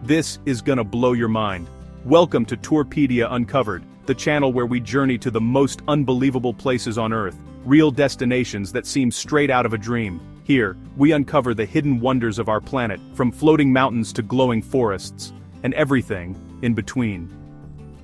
This is gonna blow your mind. Welcome to Tourpedia Uncovered, the channel where we journey to the most unbelievable places on Earth, real destinations that seem straight out of a dream. Here, we uncover the hidden wonders of our planet, from floating mountains to glowing forests, and everything in between.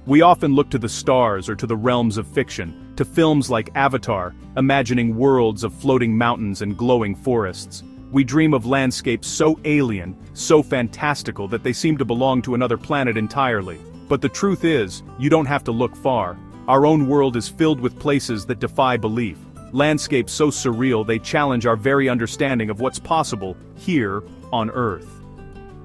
We often look to the stars or to the realms of fiction, to films like Avatar, imagining worlds of floating mountains and glowing forests. We dream of landscapes so alien, so fantastical that they seem to belong to another planet entirely. But the truth is, you don't have to look far. Our own world is filled with places that defy belief. Landscapes so surreal they challenge our very understanding of what's possible here on Earth.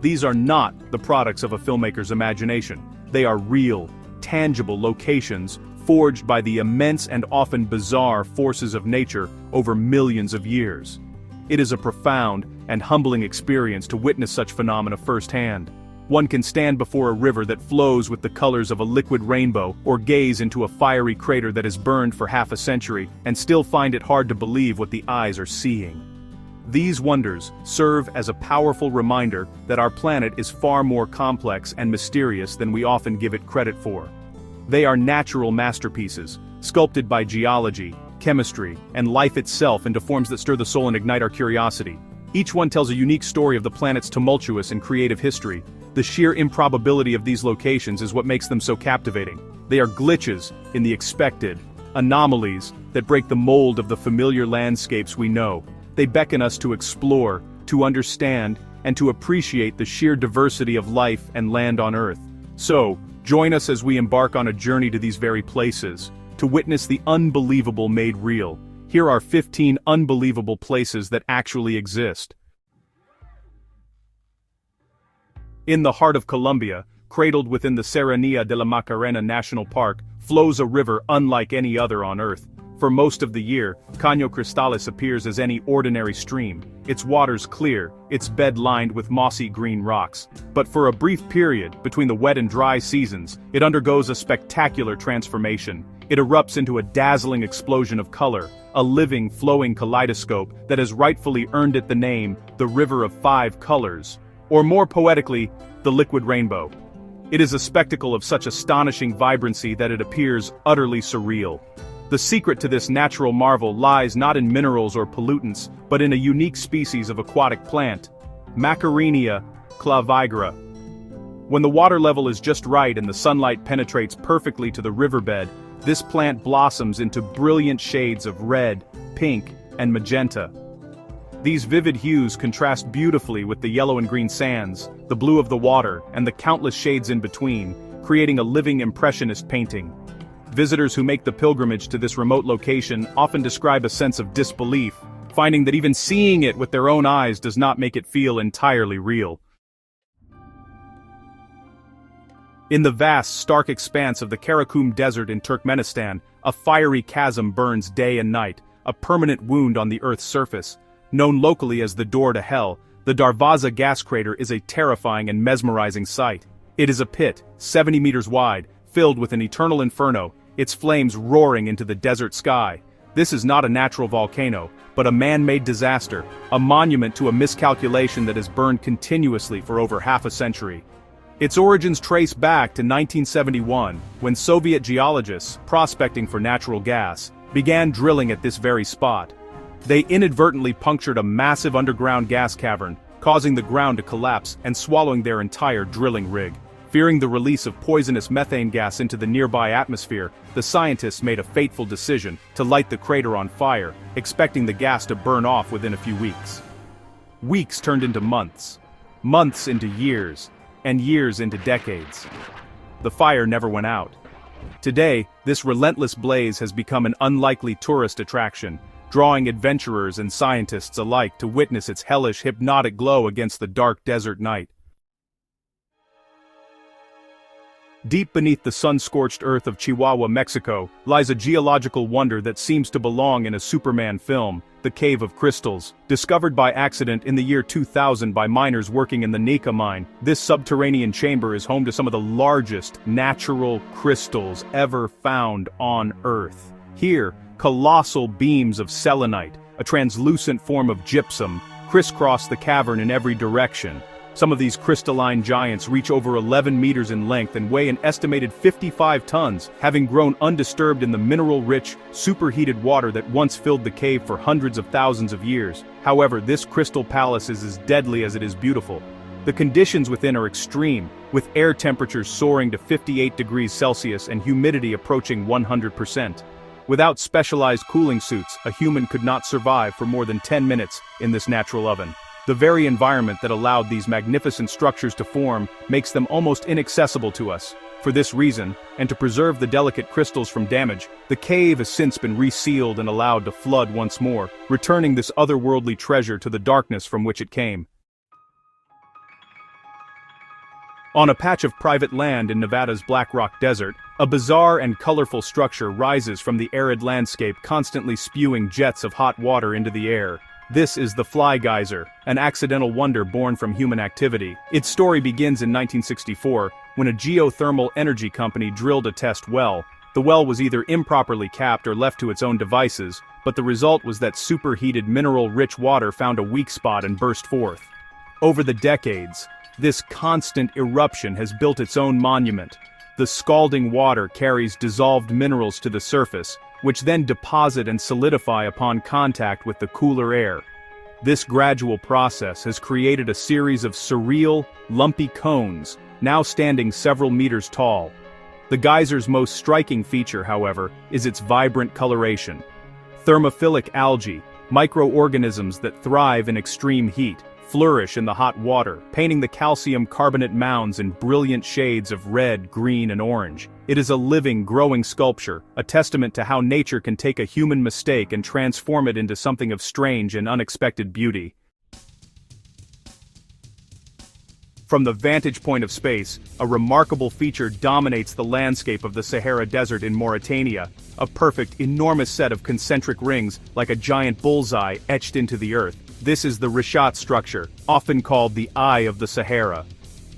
These are not the products of a filmmaker's imagination. They are real, tangible locations forged by the immense and often bizarre forces of nature over millions of years. It is a profound and humbling experience to witness such phenomena firsthand. One can stand before a river that flows with the colors of a liquid rainbow, or gaze into a fiery crater that has burned for half a century, and still find it hard to believe what the eyes are seeing. These wonders serve as a powerful reminder that our planet is far more complex and mysterious than we often give it credit for. They are natural masterpieces, sculpted by geology, chemistry, and life itself into forms that stir the soul and ignite our curiosity. Each one tells a unique story of the planet's tumultuous and creative history. The sheer improbability of these locations is what makes them so captivating. They are glitches in the expected, anomalies that break the mold of the familiar landscapes we know. They beckon us to explore, to understand, and to appreciate the sheer diversity of life and land on Earth. So, join us as we embark on a journey to these very places, to witness the unbelievable made real. Here are 15 unbelievable places that actually exist. In the heart of Colombia, cradled within the Serranía de la Macarena National Park, flows a river unlike any other on Earth. For most of the year, Caño Cristales appears as any ordinary stream, its waters clear, its bed lined with mossy green rocks. But for a brief period, between the wet and dry seasons, it undergoes a spectacular transformation. It erupts into a dazzling explosion of color, a living, flowing kaleidoscope that has rightfully earned it the name, the River of Five Colors, or more poetically, the liquid rainbow. It is a spectacle of such astonishing vibrancy that it appears utterly surreal. The secret to this natural marvel lies not in minerals or pollutants, but in a unique species of aquatic plant, Macarenia clavigra. When the water level is just right and the sunlight penetrates perfectly to the riverbed, this plant blossoms into brilliant shades of red, pink, and magenta. These vivid hues contrast beautifully with the yellow and green sands, the blue of the water, and the countless shades in between, creating a living impressionist painting. Visitors who make the pilgrimage to this remote location often describe a sense of disbelief, finding that even seeing it with their own eyes does not make it feel entirely real. In the vast, stark expanse of the Karakum Desert in Turkmenistan, a fiery chasm burns day and night, a permanent wound on the Earth's surface. Known locally as the Door to Hell, the Darvaza gas crater is a terrifying and mesmerizing sight. It is a pit, 70 meters wide, filled with an eternal inferno, its flames roaring into the desert sky. This is not a natural volcano, but a man-made disaster, a monument to a miscalculation that has burned continuously for over half a century. Its origins trace back to 1971, when Soviet geologists, prospecting for natural gas, began drilling at this very spot. They inadvertently punctured a massive underground gas cavern, causing the ground to collapse and swallowing their entire drilling rig. Fearing the release of poisonous methane gas into the nearby atmosphere, the scientists made a fateful decision to light the crater on fire, expecting the gas to burn off within a few weeks. Weeks turned into months, months into years, and years into decades. The fire never went out. Today, this relentless blaze has become an unlikely tourist attraction, drawing adventurers and scientists alike to witness its hellish, hypnotic glow against the dark desert night. Deep beneath the sun-scorched earth of Chihuahua, Mexico, lies a geological wonder that seems to belong in a Superman film, the Cave of Crystals. Discovered by accident in the year 2000 by miners working in the Nika mine, this subterranean chamber is home to some of the largest natural crystals ever found on Earth. Here, colossal beams of selenite, a translucent form of gypsum, crisscross the cavern in every direction. Some of these crystalline giants reach over 11 meters in length and weigh an estimated 55 tons, having grown undisturbed in the mineral-rich, superheated water that once filled the cave for hundreds of thousands of years. However, this crystal palace is as deadly as it is beautiful. The conditions within are extreme, with air temperatures soaring to 58 degrees Celsius and humidity approaching 100%. Without specialized cooling suits, a human could not survive for more than 10 minutes in this natural oven. The very environment that allowed these magnificent structures to form makes them almost inaccessible to us. For this reason, and to preserve the delicate crystals from damage, the cave has since been resealed and allowed to flood once more, returning this otherworldly treasure to the darkness from which it came. On a patch of private land in Nevada's Black Rock Desert, a bizarre and colorful structure rises from the arid landscape, constantly spewing jets of hot water into the air. This is the Fly Geyser, an accidental wonder born from human activity. Its story begins in 1964, when a geothermal energy company drilled a test well. The well was either improperly capped or left to its own devices, but the result was that superheated mineral-rich water found a weak spot and burst forth. Over the decades, this constant eruption has built its own monument. The scalding water carries dissolved minerals to the surface, which then deposit and solidify upon contact with the cooler air. This gradual process has created a series of surreal, lumpy cones, now standing several meters tall. The geyser's most striking feature, however, is its vibrant coloration. Thermophilic algae, microorganisms that thrive in extreme heat, flourish in the hot water, painting the calcium carbonate mounds in brilliant shades of red, green, and orange. It is a living, growing sculpture, a testament to how nature can take a human mistake and transform it into something of strange and unexpected beauty. From the vantage point of space, a remarkable feature dominates the landscape of the Sahara Desert in Mauritania, a perfect, enormous set of concentric rings, like a giant bullseye etched into the earth. This is the Richat structure, often called the Eye of the Sahara.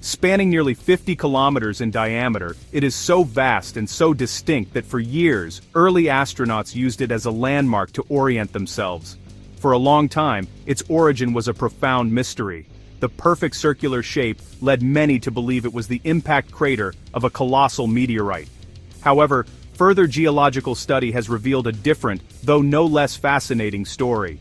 Spanning nearly 50 kilometers in diameter, it is so vast and so distinct that for years, early astronauts used it as a landmark to orient themselves. For a long time, its origin was a profound mystery. The perfect circular shape led many to believe it was the impact crater of a colossal meteorite. However, further geological study has revealed a different, though no less fascinating story.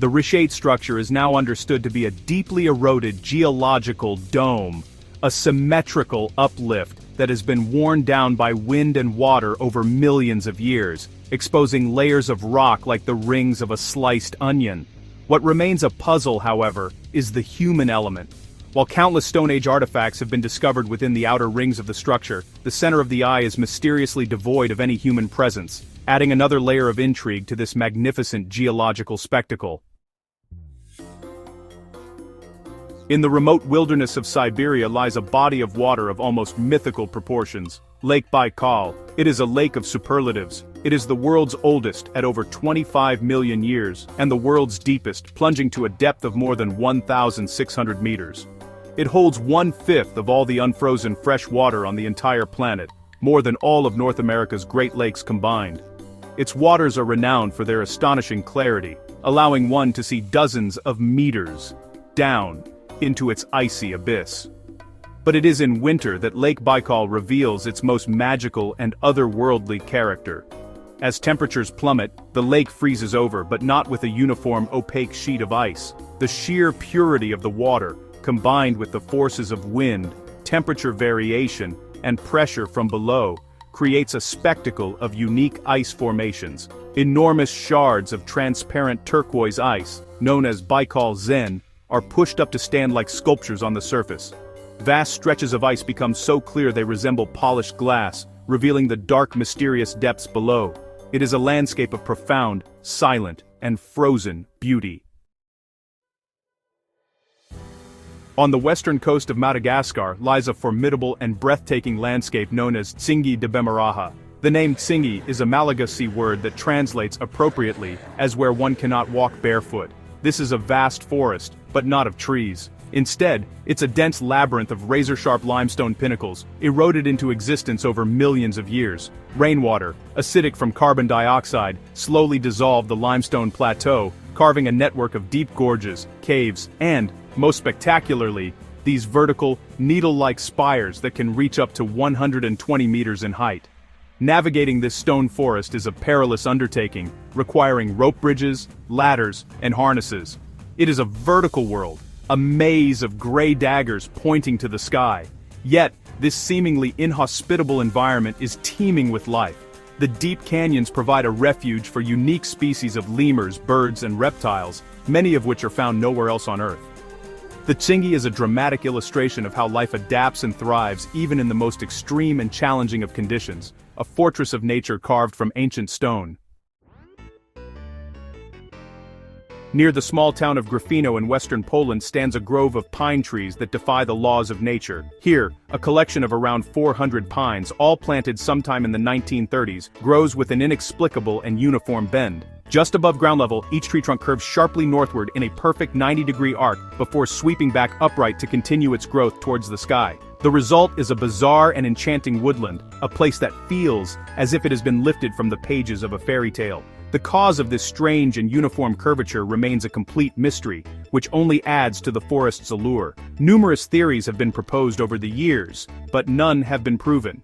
The Richat structure is now understood to be a deeply eroded geological dome, a symmetrical uplift that has been worn down by wind and water over millions of years, exposing layers of rock like the rings of a sliced onion. What remains a puzzle, however, is the human element. While countless Stone Age artifacts have been discovered within the outer rings of the structure, the center of the eye is mysteriously devoid of any human presence, adding another layer of intrigue to this magnificent geological spectacle. In the remote wilderness of Siberia lies a body of water of almost mythical proportions, Lake Baikal. It is a lake of superlatives. It is the world's oldest at over 25 million years, and the world's deepest, plunging to a depth of more than 1,600 meters. It holds 1/5 of all the unfrozen fresh water on the entire planet, more than all of North America's Great Lakes combined. Its waters are renowned for their astonishing clarity, allowing one to see dozens of meters down into its icy abyss. But it is in winter that Lake Baikal reveals its most magical and otherworldly character. As temperatures plummet, the lake freezes over, but not with a uniform opaque sheet of ice. The sheer purity of the water, combined with the forces of wind, temperature variation, and pressure from below, creates a spectacle of unique ice formations. Enormous shards of transparent turquoise ice, known as Baikal Zen, are pushed up to stand like sculptures on the surface. Vast stretches of ice become so clear they resemble polished glass, revealing the dark, mysterious depths below. It is a landscape of profound, silent, and frozen beauty. On the western coast of Madagascar lies a formidable and breathtaking landscape known as Tsingy de Bemaraha. The name Tsingy is a Malagasy word that translates appropriately as where one cannot walk barefoot. This is a vast forest, but not of trees. Instead, it's a dense labyrinth of razor-sharp limestone pinnacles, eroded into existence over millions of years. Rainwater, acidic from carbon dioxide, slowly dissolved the limestone plateau, carving a network of deep gorges, caves, and, most spectacularly, these vertical, needle-like spires that can reach up to 120 meters in height. Navigating this stone forest is a perilous undertaking, requiring rope bridges, ladders, and harnesses. It is a vertical world, a maze of gray daggers pointing to the sky. Yet, this seemingly inhospitable environment is teeming with life. The deep canyons provide a refuge for unique species of lemurs, birds, and reptiles, many of which are found nowhere else on Earth. The Chingi is a dramatic illustration of how life adapts and thrives even in the most extreme and challenging of conditions, a fortress of nature carved from ancient stone. Near the small town of Gryfino in western Poland stands a grove of pine trees that defy the laws of nature. Here, a collection of around 400 pines, all planted sometime in the 1930s, grows with an inexplicable and uniform bend. Just above ground level, each tree trunk curves sharply northward in a perfect 90-degree arc before sweeping back upright to continue its growth towards the sky. The result is a bizarre and enchanting woodland, a place that feels as if it has been lifted from the pages of a fairy tale. The cause of this strange and uniform curvature remains a complete mystery, which only adds to the forest's allure. Numerous theories have been proposed over the years, but none have been proven.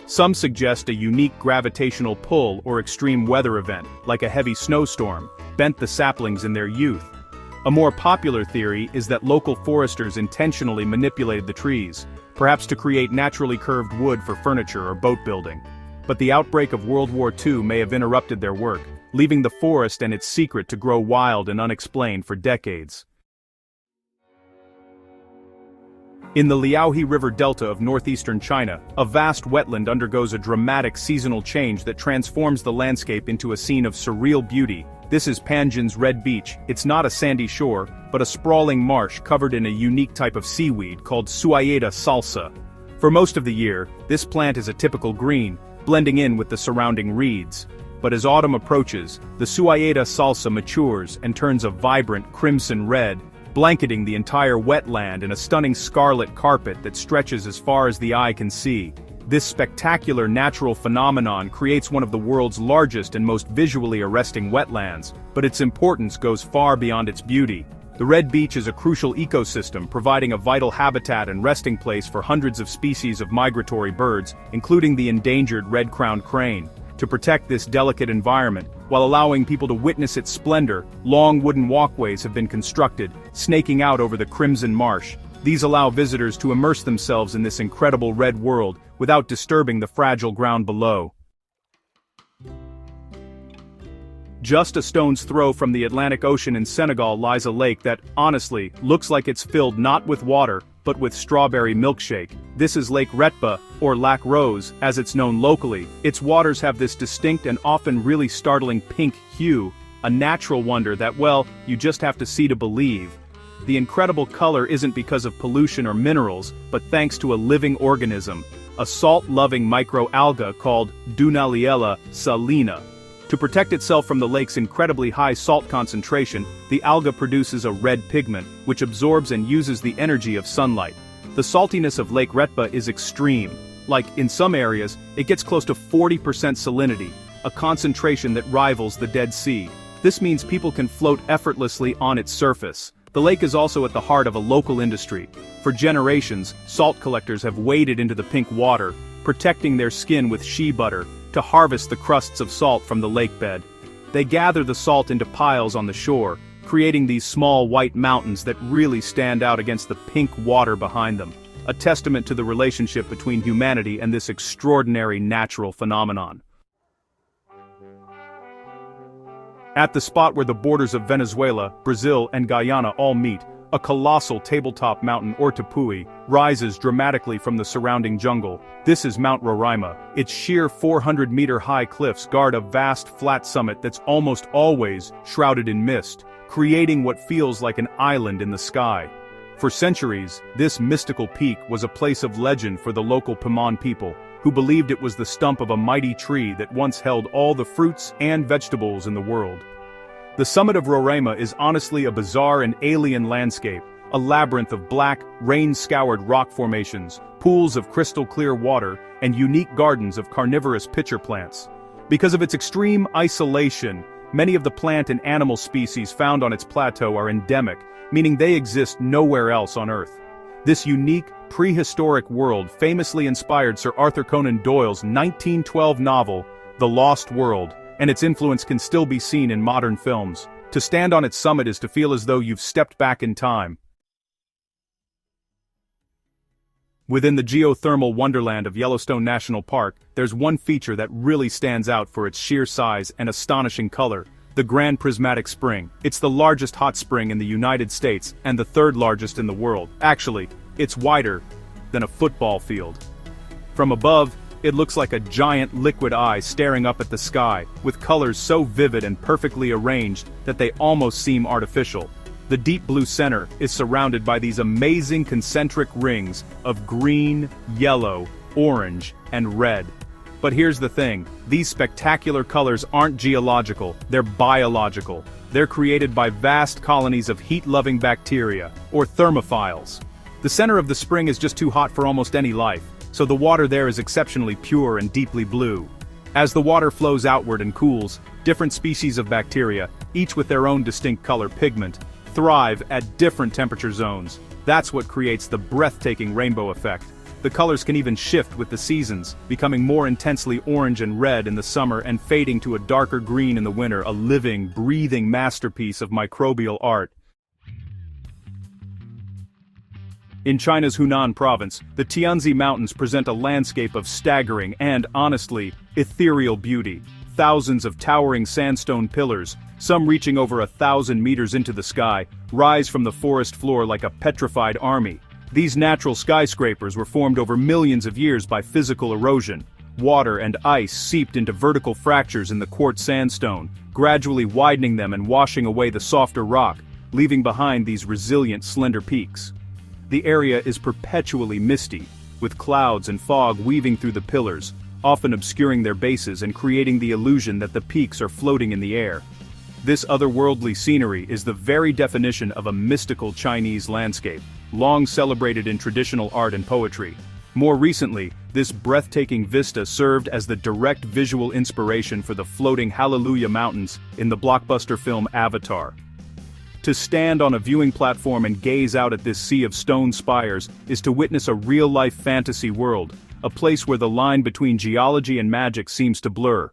Some suggest a unique gravitational pull or extreme weather event, like a heavy snowstorm, bent the saplings in their youth. A more popular theory is that local foresters intentionally manipulated the trees, perhaps to create naturally curved wood for furniture or boat building. But the outbreak of World War II may have interrupted their work, leaving the forest and its secret to grow wild and unexplained for decades. In the Liaohe River delta of northeastern China, a vast wetland undergoes a dramatic seasonal change that transforms the landscape into a scene of surreal beauty. This is Panjin's Red Beach. It's not a sandy shore, but a sprawling marsh covered in a unique type of seaweed called Suaeda salsa. For most of the year, this plant is a typical green, blending in with the surrounding reeds. But as autumn approaches, the Suaeda salsa matures and turns a vibrant crimson red, blanketing the entire wetland in a stunning scarlet carpet that stretches as far as the eye can see. This spectacular natural phenomenon creates one of the world's largest and most visually arresting wetlands, but its importance goes far beyond its beauty. The Red Beach is a crucial ecosystem, providing a vital habitat and resting place for hundreds of species of migratory birds, including the endangered red-crowned crane. To protect this delicate environment, while allowing people to witness its splendor, long wooden walkways have been constructed, snaking out over the crimson marsh. These allow visitors to immerse themselves in this incredible red world without disturbing the fragile ground below. Just a stone's throw from the Atlantic Ocean in Senegal lies a lake that, honestly, looks like it's filled not with water, but with strawberry milkshake. This is Lake Retba, or Lac Rose, as it's known locally. Its waters have this distinct and often really startling pink hue, a natural wonder that, well, you just have to see to believe. The incredible color isn't because of pollution or minerals, but thanks to a living organism, a salt-loving microalga called Dunaliella salina. To protect itself from the lake's incredibly high salt concentration, the alga produces a red pigment, which absorbs and uses the energy of sunlight. The saltiness of Lake Retba is extreme. Like, in some areas, it gets close to 40% salinity, a concentration that rivals the Dead Sea. This means people can float effortlessly on its surface. The lake is also at the heart of a local industry. For generations, salt collectors have waded into the pink water, protecting their skin with shea butter, to harvest the crusts of salt from the lake bed. They gather the salt into piles on the shore, creating these small white mountains that really stand out against the pink water behind them, a testament to the relationship between humanity and this extraordinary natural phenomenon. At the spot where the borders of Venezuela, Brazil, and Guyana all meet, a colossal tabletop mountain, or tepui, rises dramatically from the surrounding jungle. This is Mount Roraima. Its sheer 400-meter-high cliffs guard a vast flat summit that's almost always shrouded in mist, creating what feels like an island in the sky. For centuries, this mystical peak was a place of legend for the local Pemon people, who believed it was the stump of a mighty tree that once held all the fruits and vegetables in the world. The summit of Roraima is honestly a bizarre and alien landscape, a labyrinth of black, rain-scoured rock formations, pools of crystal-clear water, and unique gardens of carnivorous pitcher plants. Because of its extreme isolation, many of the plant and animal species found on its plateau are endemic, meaning they exist nowhere else on Earth. This unique, prehistoric world famously inspired Sir Arthur Conan Doyle's 1912 novel, The Lost World, and its influence can still be seen in modern films. To stand on its summit is to feel as though you've stepped back in time. Within the geothermal wonderland of Yellowstone National Park, there's one feature that really stands out for its sheer size and astonishing color: the Grand Prismatic Spring. It's the largest hot spring in the United States and the third largest in the world. Actually, it's wider than a football field. From above, it looks like a giant liquid eye staring up at the sky, with colors so vivid and perfectly arranged that they almost seem artificial. The deep blue center is surrounded by these amazing concentric rings of green, yellow, orange, and red. But here's the thing: these spectacular colors aren't geological, they're biological. They're created by vast colonies of heat-loving bacteria, or thermophiles. The center of the spring is just too hot for almost any life, so the water there is exceptionally pure and deeply blue. As the water flows outward and cools, different species of bacteria, each with their own distinct color pigment, thrive at different temperature zones. That's what creates the breathtaking rainbow effect. The colors can even shift with the seasons, becoming more intensely orange and red in the summer and fading to a darker green in the winter, a living, breathing masterpiece of microbial art. In China's Hunan province, the Tianzi Mountains present a landscape of staggering and, honestly, ethereal beauty. Thousands of towering sandstone pillars, some reaching over 1,000 meters into the sky, rise from the forest floor like a petrified army. These natural skyscrapers were formed over millions of years by physical erosion. Water and ice seeped into vertical fractures in the quartz sandstone, gradually widening them and washing away the softer rock, leaving behind these resilient, slender peaks. The area is perpetually misty, with clouds and fog weaving through the pillars, often obscuring their bases and creating the illusion that the peaks are floating in the air. This otherworldly scenery is the very definition of a mystical Chinese landscape, long celebrated in traditional art and poetry. More recently, this breathtaking vista served as the direct visual inspiration for the floating Hallelujah Mountains in the blockbuster film Avatar. To stand on a viewing platform and gaze out at this sea of stone spires is to witness a real-life fantasy world, a place where the line between geology and magic seems to blur.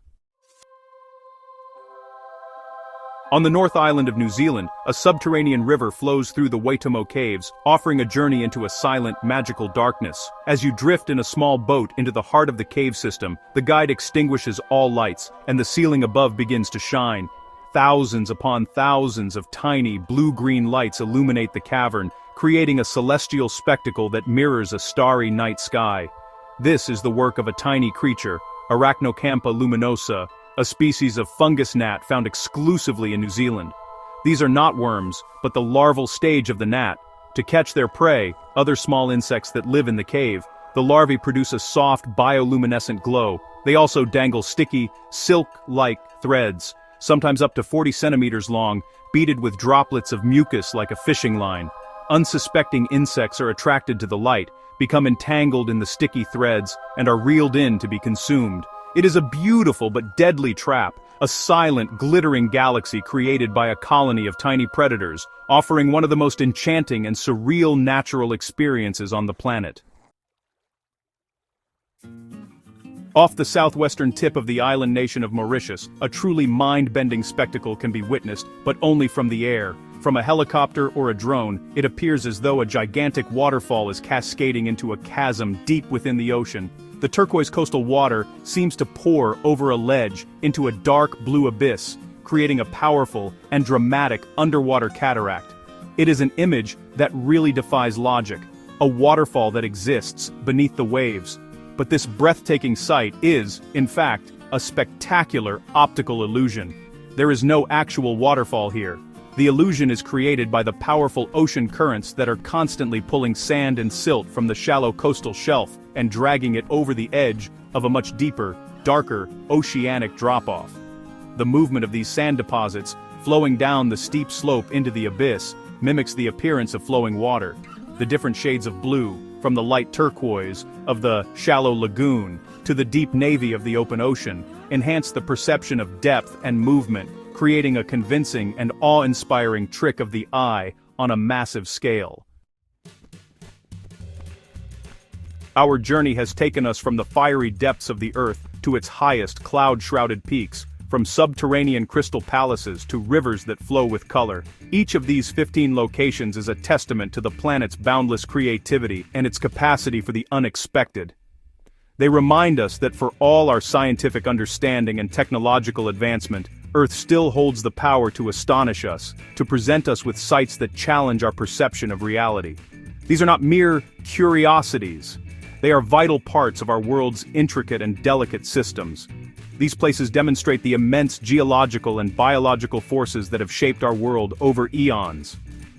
On the North Island of New Zealand, a subterranean river flows through the Waitomo Caves, offering a journey into a silent, magical darkness. As you drift in a small boat into the heart of the cave system, the guide extinguishes all lights, and the ceiling above begins to shine. Thousands upon thousands of tiny, blue-green lights illuminate the cavern, creating a celestial spectacle that mirrors a starry night sky. This is the work of a tiny creature, Arachnocampa luminosa, a species of fungus gnat found exclusively in New Zealand. These are not worms, but the larval stage of the gnat. To catch their prey, other small insects that live in the cave, the larvae produce a soft, bioluminescent glow. They also dangle sticky, silk-like threads, sometimes up to 40 centimeters long, beaded with droplets of mucus like a fishing line. Unsuspecting insects are attracted to the light, become entangled in the sticky threads, and are reeled in to be consumed. It is a beautiful but deadly trap, a silent, glittering galaxy created by a colony of tiny predators, offering one of the most enchanting and surreal natural experiences on the planet. Off the southwestern tip of the island nation of Mauritius, a truly mind-bending spectacle can be witnessed, but only from the air. From a helicopter or a drone, it appears as though a gigantic waterfall is cascading into a chasm deep within the ocean. The turquoise coastal water seems to pour over a ledge into a dark blue abyss, creating a powerful and dramatic underwater cataract. It is an image that really defies logic, a waterfall that exists beneath the waves. But this breathtaking sight is, in fact, a spectacular optical illusion. There is no actual waterfall here. The illusion is created by the powerful ocean currents that are constantly pulling sand and silt from the shallow coastal shelf and dragging it over the edge of a much deeper, darker, oceanic drop-off. The movement of these sand deposits, flowing down the steep slope into the abyss, mimics the appearance of flowing water. The different shades of blue, from the light turquoise of the shallow lagoon to the deep navy of the open ocean, enhance the perception of depth and movement, creating a convincing and awe-inspiring trick of the eye on a massive scale. Our journey has taken us from the fiery depths of the Earth to its highest cloud-shrouded peaks, from subterranean crystal palaces to rivers that flow with color. Each of these 15 locations is a testament to the planet's boundless creativity and its capacity for the unexpected. They remind us that for all our scientific understanding and technological advancement, Earth still holds the power to astonish us, to present us with sights that challenge our perception of reality. These are not mere curiosities. They are vital parts of our world's intricate and delicate systems. These places demonstrate the immense geological and biological forces that have shaped our world over eons.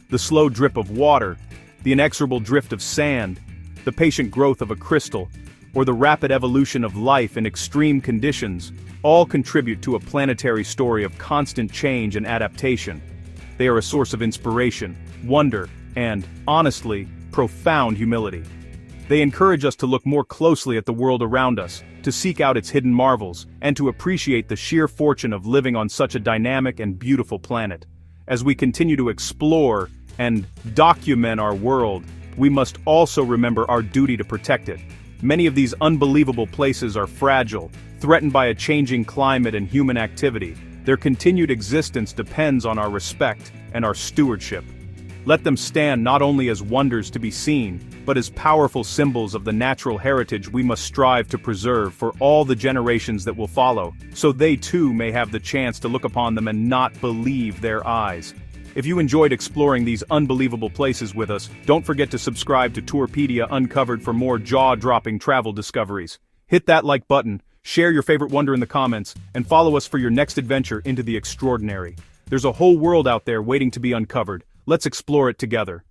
The slow drip of water, the inexorable drift of sand, the patient growth of a crystal, or the rapid evolution of life in extreme conditions, all contribute to a planetary story of constant change and adaptation. They are a source of inspiration, wonder, and, honestly, profound humility. They encourage us to look more closely at the world around us, to seek out its hidden marvels, and to appreciate the sheer fortune of living on such a dynamic and beautiful planet. As we continue to explore and document our world, we must also remember our duty to protect it. Many of these unbelievable places are fragile, threatened by a changing climate and human activity. Their continued existence depends on our respect and our stewardship. Let them stand not only as wonders to be seen, but as powerful symbols of the natural heritage we must strive to preserve for all the generations that will follow, so they too may have the chance to look upon them and not believe their eyes. If you enjoyed exploring these unbelievable places with us, don't forget to subscribe to Tourpedia Uncovered for more jaw-dropping travel discoveries. Hit that like button, share your favorite wonder in the comments, and follow us for your next adventure into the extraordinary. There's a whole world out there waiting to be uncovered. Let's explore it together.